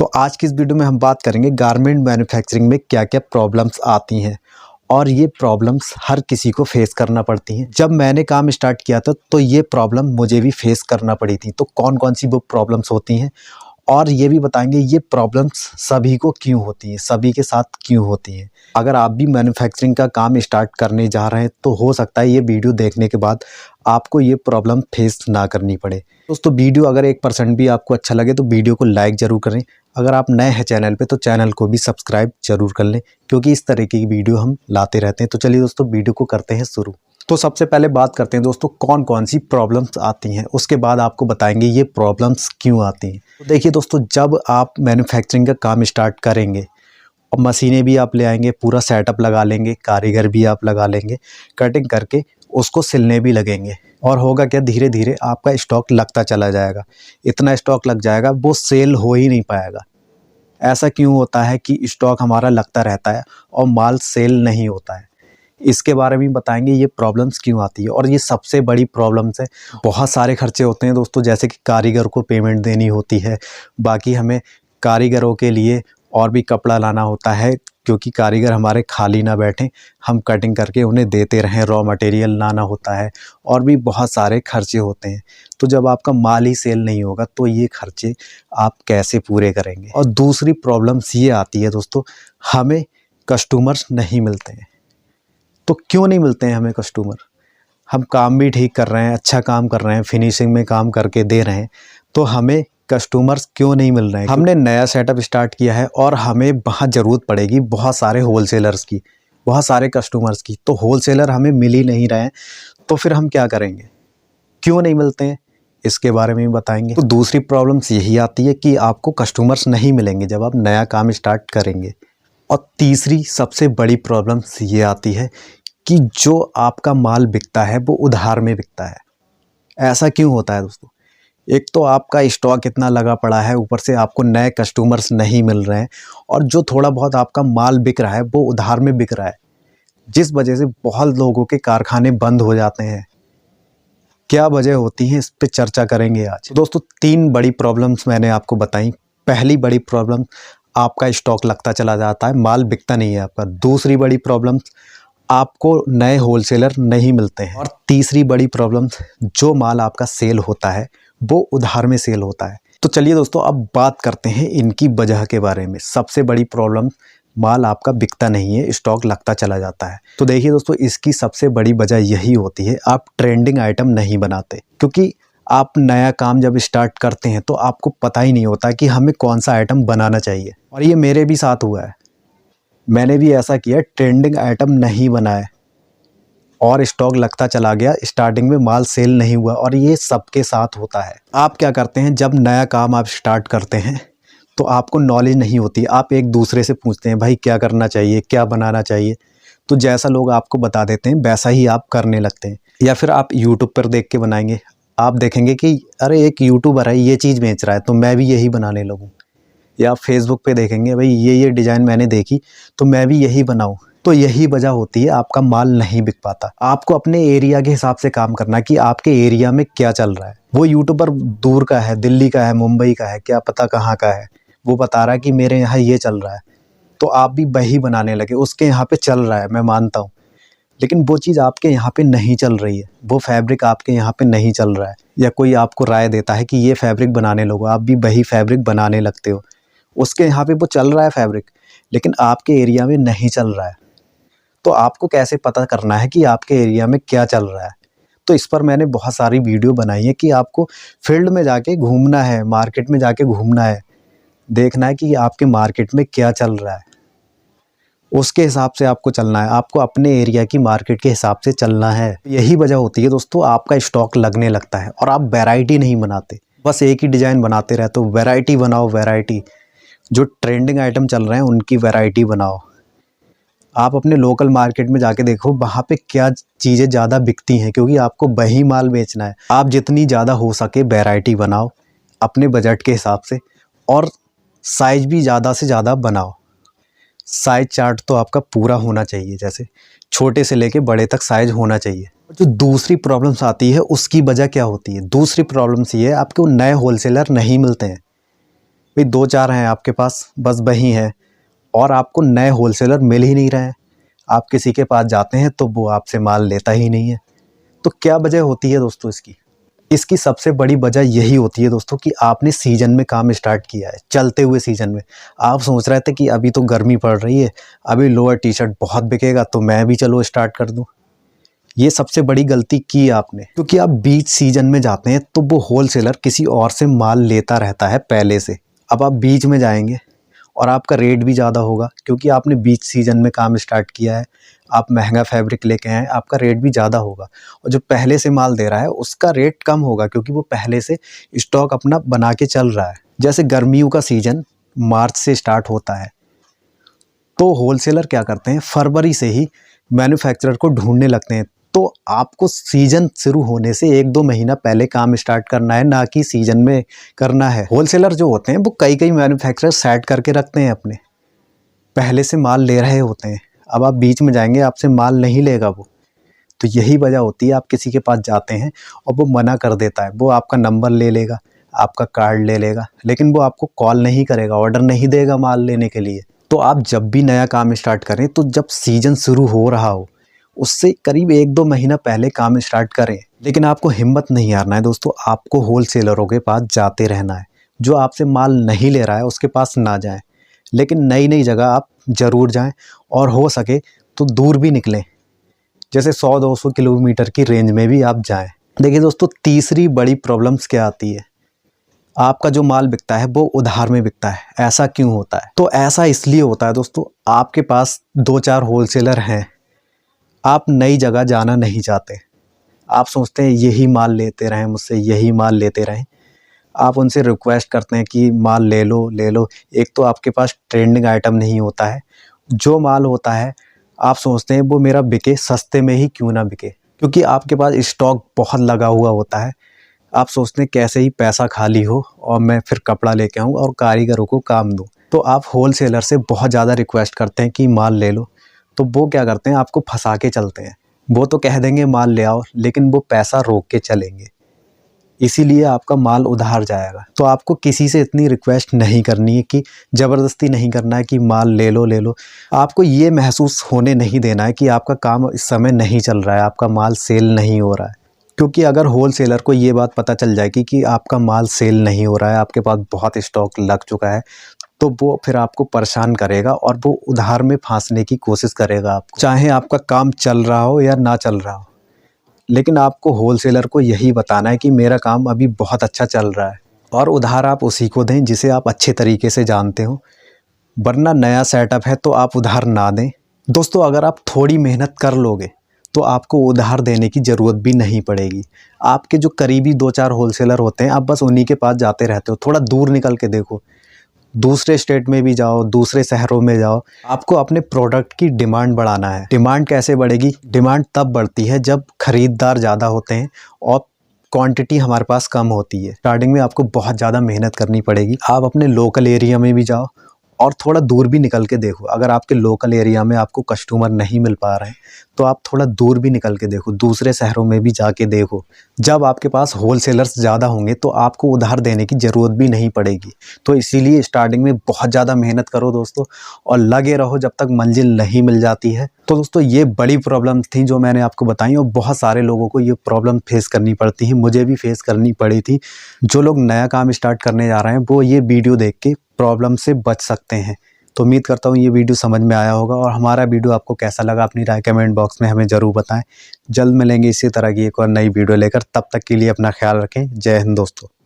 तो आज की इस वीडियो में हम बात करेंगे गारमेंट मैन्युफैक्चरिंग में क्या क्या प्रॉब्लम्स आती हैं और ये प्रॉब्लम्स हर किसी को फेस करना पड़ती हैं। जब मैंने काम स्टार्ट किया था तो ये प्रॉब्लम मुझे भी फेस करना पड़ी थी। तो कौन कौन सी वो प्रॉब्लम्स होती हैं और ये भी बताएंगे ये प्रॉब्लम्स सभी को क्यों होती हैं, सभी के साथ क्यों होती हैं। अगर आप भी मैन्युफैक्चरिंग का काम स्टार्ट करने जा रहे हैं तो हो सकता है ये वीडियो देखने के बाद आपको ये प्रॉब्लम फेस ना करनी पड़े। दोस्तों वीडियो अगर 1% भी आपको अच्छा लगे तो वीडियो को लाइक ज़रूर करें। अगर आप नए हैं चैनल पे तो चैनल को भी सब्सक्राइब जरूर कर लें, क्योंकि इस तरीके की वीडियो हम लाते रहते हैं। तो चलिए दोस्तों वीडियो को करते हैं शुरू। तो सबसे पहले बात करते हैं दोस्तों कौन कौन सी प्रॉब्लम्स आती हैं, उसके बाद आपको बताएंगे ये प्रॉब्लम्स क्यों आती हैं। तो देखिए दोस्तों, जब आप मैन्युफैक्चरिंग का काम स्टार्ट करेंगे और मशीनें भी आप ले आएंगे, पूरा सेटअप लगा लेंगे, कारीगर भी आप लगा लेंगे, कटिंग करके उसको सिलने भी लगेंगे और होगा क्या, धीरे धीरे आपका स्टॉक लगता चला जाएगा। इतना स्टॉक लग जाएगा वो सेल हो ही नहीं पाएगा। ऐसा क्यों होता है कि स्टॉक हमारा लगता रहता है और माल सेल नहीं होता है, इसके बारे में बताएंगे ये प्रॉब्लम्स क्यों आती है। और ये सबसे बड़ी प्रॉब्लम्स है। बहुत सारे खर्चे होते हैं दोस्तों, जैसे कि कारीगर को पेमेंट देनी होती है, बाकी हमें कारीगरों के लिए और भी कपड़ा लाना होता है, क्योंकि कारीगर हमारे खाली ना बैठें, हम कटिंग करके उन्हें देते रहें, रॉ मटेरियल लाना होता है और भी बहुत सारे खर्चे होते हैं। तो जब आपका माल ही सेल नहीं होगा तो ये खर्चे आप कैसे पूरे करेंगे। और दूसरी प्रॉब्लम्स ये आती है दोस्तों, हमें कस्टमर्स नहीं मिलते हैं। तो क्यों नहीं मिलते हैं हमें कस्टमर? हम काम भी ठीक कर रहे हैं, अच्छा काम कर रहे हैं, फिनिशिंग में काम करके दे रहे हैं, तो हमें कस्टमर्स क्यों नहीं मिल रहे हैं? हमने नया सेटअप स्टार्ट किया है और हमें वहाँ ज़रूरत पड़ेगी बहुत सारे होलसेलर्स की, बहुत सारे कस्टमर्स की। तो होलसेलर हमें मिल ही नहीं रहे हैं, तो फिर हम क्या करेंगे? क्यों नहीं मिलते हैं इसके बारे में भी बताएंगे। तो दूसरी प्रॉब्लम्स यही आती है कि आपको कस्टमर्स नहीं मिलेंगे जब आप नया काम स्टार्ट करेंगे। और तीसरी सबसे बड़ी प्रॉब्लम्स ये आती है कि जो आपका माल बिकता है वो उधार में बिकता है। ऐसा क्यों होता है दोस्तों? एक तो आपका स्टॉक इतना लगा पड़ा है, ऊपर से आपको नए कस्टमर्स नहीं मिल रहे हैं और जो थोड़ा बहुत आपका माल बिक रहा है वो उधार में बिक रहा है, जिस वजह से बहुत लोगों के कारखाने बंद हो जाते हैं। क्या वजह होती है, इस पे चर्चा करेंगे आज। दोस्तों 3 बड़ी प्रॉब्लम्स मैंने आपको बताई। पहली बड़ी प्रॉब्लम, आपका स्टॉक लगता चला जाता है, माल बिकता नहीं है आपका। दूसरी बड़ी प्रॉब्लम, आपको नए होलसेलर नहीं मिलते हैं। और तीसरी बड़ी प्रॉब्लम, जो माल आपका सेल होता है वो उधार में सेल होता है। तो चलिए दोस्तों अब बात करते हैं इनकी वजह के बारे में। सबसे बड़ी प्रॉब्लम, माल आपका बिकता नहीं है, स्टॉक लगता चला जाता है। तो देखिए दोस्तों, इसकी सबसे बड़ी वजह यही होती है, आप ट्रेंडिंग आइटम नहीं बनाते। क्योंकि आप नया काम जब स्टार्ट करते हैं तो आपको पता ही नहीं होता कि हमें कौन सा आइटम बनाना चाहिए। और ये मेरे भी साथ हुआ है, मैंने भी ऐसा किया, ट्रेंडिंग आइटम नहीं बनाए और स्टॉक लगता चला गया, स्टार्टिंग में माल सेल नहीं हुआ। और ये सबके साथ होता है। आप क्या करते हैं, जब नया काम आप स्टार्ट करते हैं तो आपको नॉलेज नहीं होती, आप एक दूसरे से पूछते हैं भाई क्या करना चाहिए, क्या बनाना चाहिए। तो जैसा लोग आपको बता देते हैं वैसा ही आप करने लगते हैं। या फिर आप यूट्यूब पर देख के बनाएंगे, आप देखेंगे कि अरे एक यूट्यूबर है ये चीज़ बेच रहा है तो मैं भी यही बनाने लगूँ। या फेसबुक पे देखेंगे भाई ये डिज़ाइन मैंने देखी तो मैं भी यही बनाऊँ। तो यही वजह होती है आपका माल नहीं बिक पाता। आपको अपने एरिया के हिसाब से काम करना कि आपके एरिया में क्या चल रहा है। वो यूट्यूबर दूर का है, दिल्ली का है, मुंबई का है, क्या पता कहाँ का है, वो बता रहा है कि मेरे यहाँ ये चल रहा है, तो आप भी वही बनाने लगे। उसके यहाँ पे चल रहा है, मैं मानता हूँ, लेकिन वो चीज़ आपके यहाँ पे नहीं चल रही है, वो फैब्रिक आपके यहाँ पे नहीं चल रहा है। या कोई आपको राय देता है कि ये फैब्रिक बनाने लगो, आप भी वही फैब्रिक बनाने लगते हो। उसके यहाँ पे वो चल रहा है फैब्रिक, लेकिन आपके एरिया में नहीं चल रहा है। तो आपको कैसे पता करना है कि आपके एरिया में क्या चल रहा है? तो इस पर मैंने बहुत सारी वीडियो बनाई है कि आपको फील्ड में जाके घूमना है, मार्केट में जाके घूमना है, देखना है कि आपके मार्केट में क्या चल रहा है, उसके हिसाब से आपको चलना है। आपको अपने एरिया की मार्केट के हिसाब से चलना है। यही वजह होती है दोस्तों, आपका स्टॉक लगने लगता है और आप वैरायटी नहीं बनाते, बस एक ही डिज़ाइन बनाते रहते हो। वैरायटी बनाओ, वैरायटी, जो ट्रेंडिंग आइटम चल रहे हैं उनकी वैरायटी बनाओ। आप अपने लोकल मार्केट में जाके देखो वहाँ पे क्या चीज़ें ज़्यादा बिकती हैं, क्योंकि आपको वही माल बेचना है। आप जितनी ज़्यादा हो सके वैरायटी बनाओ अपने बजट के हिसाब से, और साइज़ भी ज़्यादा से ज़्यादा बनाओ। साइज़ चार्ट तो आपका पूरा होना चाहिए, जैसे छोटे से लेके बड़े तक साइज़ होना चाहिए। जो दूसरी प्रॉब्लम्स आती है उसकी वजह क्या होती है? दूसरी प्रॉब्लम्स ये है, आपको नए होलसेलर नहीं मिलते हैं। भाई 2-4 हैं आपके पास, बस वही हैं, और आपको नए होलसेलर मिल ही नहीं रहे हैं। आप किसी के पास जाते हैं तो वो आपसे माल लेता ही नहीं है। तो क्या वजह होती है दोस्तों इसकी? इसकी सबसे बड़ी वजह यही होती है दोस्तों कि आपने सीज़न में काम स्टार्ट किया है, चलते हुए सीज़न में। आप सोच रहे थे कि अभी तो गर्मी पड़ रही है, अभी लोअर टी-शर्ट बहुत बिकेगा तो मैं भी चलो स्टार्ट कर दूँ। ये सबसे बड़ी गलती की आपने, क्योंकि आप बीच सीज़न में जाते हैं तो वो होलसेलर किसी और से माल लेता रहता है पहले से। अब आप बीच में जाएँगे और आपका रेट भी ज़्यादा होगा, क्योंकि आपने बीच सीज़न में काम स्टार्ट किया है, आप महंगा फैब्रिक लेके आए हैं, आपका रेट भी ज़्यादा होगा। और जो पहले से माल दे रहा है उसका रेट कम होगा, क्योंकि वो पहले से स्टॉक अपना बना के चल रहा है। जैसे गर्मियों का सीज़न मार्च से स्टार्ट होता है, तो होलसेलर क्या करते हैं, फरवरी से ही मैन्युफैक्चरर को ढूंढने लगते हैं। तो आपको सीज़न शुरू होने से 1-2 महीना पहले काम स्टार्ट करना है, ना कि सीज़न में करना है। होलसेलर जो होते हैं वो कई मैन्युफैक्चरर सेट करके रखते हैं अपने, पहले से माल ले रहे होते हैं। अब आप बीच में जाएंगे, आपसे माल नहीं लेगा वो। तो यही वजह होती है, आप किसी के पास जाते हैं और वो मना कर देता है। वो आपका नंबर ले लेगा, आपका कार्ड ले लेगा, लेकिन वो आपको कॉल नहीं करेगा, ऑर्डर नहीं देगा माल लेने के लिए। तो आप जब भी नया काम स्टार्ट करें तो जब सीज़न शुरू हो रहा हो उससे करीब 1-2 महीना पहले काम स्टार्ट करें। लेकिन आपको हिम्मत नहीं हारना है दोस्तों, आपको होलसेलरों के पास जाते रहना है। जो आपसे माल नहीं ले रहा है उसके पास ना जाएं, लेकिन नई जगह आप ज़रूर जाएं, और हो सके तो दूर भी निकलें, जैसे 100-200 किलोमीटर की रेंज में भी आप जाएं। देखिए दोस्तों, तीसरी बड़ी प्रॉब्लम्स क्या आती है, आपका जो माल बिकता है वो उधार में बिकता है। ऐसा क्यों होता है? तो ऐसा इसलिए होता है दोस्तों, आपके पास 2-4 होलसेलर हैं, आप नई जगह जाना नहीं चाहते, आप सोचते हैं यही माल लेते रहें मुझसे, यही माल लेते रहें। आप उनसे रिक्वेस्ट करते हैं कि माल ले लो ले लो। एक तो आपके पास ट्रेंडिंग आइटम नहीं होता है, जो माल होता है आप सोचते हैं वो मेरा बिके, सस्ते में ही क्यों ना बिके, क्योंकि आपके पास स्टॉक बहुत लगा हुआ होता है। आप सोचते हैं कैसे ही पैसा खाली हो और मैं फिर कपड़ा लेके आऊँ और कारीगरों को काम दूँ। तो आप होलसेलर से बहुत ज़्यादा रिक्वेस्ट करते हैं कि माल ले लो, तो वो क्या करते हैं, आपको फंसा के चलते हैं। वो तो कह देंगे माल ले आओ, लेकिन वो पैसा रोक के चलेंगे, इसीलिए आपका माल उधार जाएगा। तो आपको किसी से इतनी रिक्वेस्ट नहीं करनी है, कि ज़बरदस्ती नहीं करना है कि माल ले लो ले लो। आपको ये महसूस होने नहीं देना है कि आपका काम इस समय नहीं चल रहा है, आपका माल सेल नहीं हो रहा है। क्योंकि अगर होलसेलर को ये बात पता चल जाएगी कि आपका माल सेल नहीं हो रहा है, आपके पास बहुत स्टॉक लग चुका है, तो वो फिर आपको परेशान करेगा और वो उधार में फांसने की कोशिश करेगा आपको, चाहे आपका काम चल रहा हो या ना चल रहा हो। लेकिन आपको होलसेलर को यही बताना है कि मेरा काम अभी बहुत अच्छा चल रहा है, और उधार आप उसी को दें जिसे आप अच्छे तरीके से जानते हो, वरना नया सेटअप है तो आप उधार ना दें। दोस्तों, अगर आप थोड़ी मेहनत कर लोगे तो आपको उधार देने की ज़रूरत भी नहीं पड़ेगी। आपके जो करीबी 2-4 होलसेलर होते हैं, आप बस उन्हीं के पास जाते रहते हो। थोड़ा दूर निकल के देखो, दूसरे स्टेट में भी जाओ, दूसरे शहरों में जाओ। आपको अपने प्रोडक्ट की डिमांड बढ़ाना है। डिमांड कैसे बढ़ेगी? डिमांड तब बढ़ती है जब खरीदार ज़्यादा होते हैं और क्वांटिटी हमारे पास कम होती है। स्टार्टिंग में आपको बहुत ज़्यादा मेहनत करनी पड़ेगी। आप अपने लोकल एरिया में भी जाओ और थोड़ा दूर भी निकल के देखो। अगर आपके लोकल एरिया में आपको कस्टमर नहीं मिल पा रहे हैं तो आप थोड़ा दूर भी निकल के देखो, दूसरे शहरों में भी जाके देखो। जब आपके पास होलसेलर्स ज़्यादा होंगे तो आपको उधार देने की ज़रूरत भी नहीं पड़ेगी। तो इसीलिए स्टार्टिंग में बहुत ज़्यादा मेहनत करो दोस्तों, और लगे रहो जब तक मंजिल नहीं मिल जाती है। तो दोस्तों, ये बड़ी प्रॉब्लम थी जो मैंने आपको बताई, और बहुत सारे लोगों को ये प्रॉब्लम फेस करनी पड़ती है, मुझे भी फेस करनी पड़ी थी। जो लोग नया काम स्टार्ट करने जा रहे हैं वो ये वीडियो देख के प्रॉब्लम से बच सकते हैं। तो उम्मीद करता हूँ ये वीडियो समझ में आया होगा, और हमारा वीडियो आपको कैसा लगा अपनी राय कमेंट बॉक्स में हमें ज़रूर बताएं। जल्द मिलेंगे इसी तरह की एक और नई वीडियो लेकर, तब तक के लिए अपना ख्याल रखें। जय हिंद दोस्तों।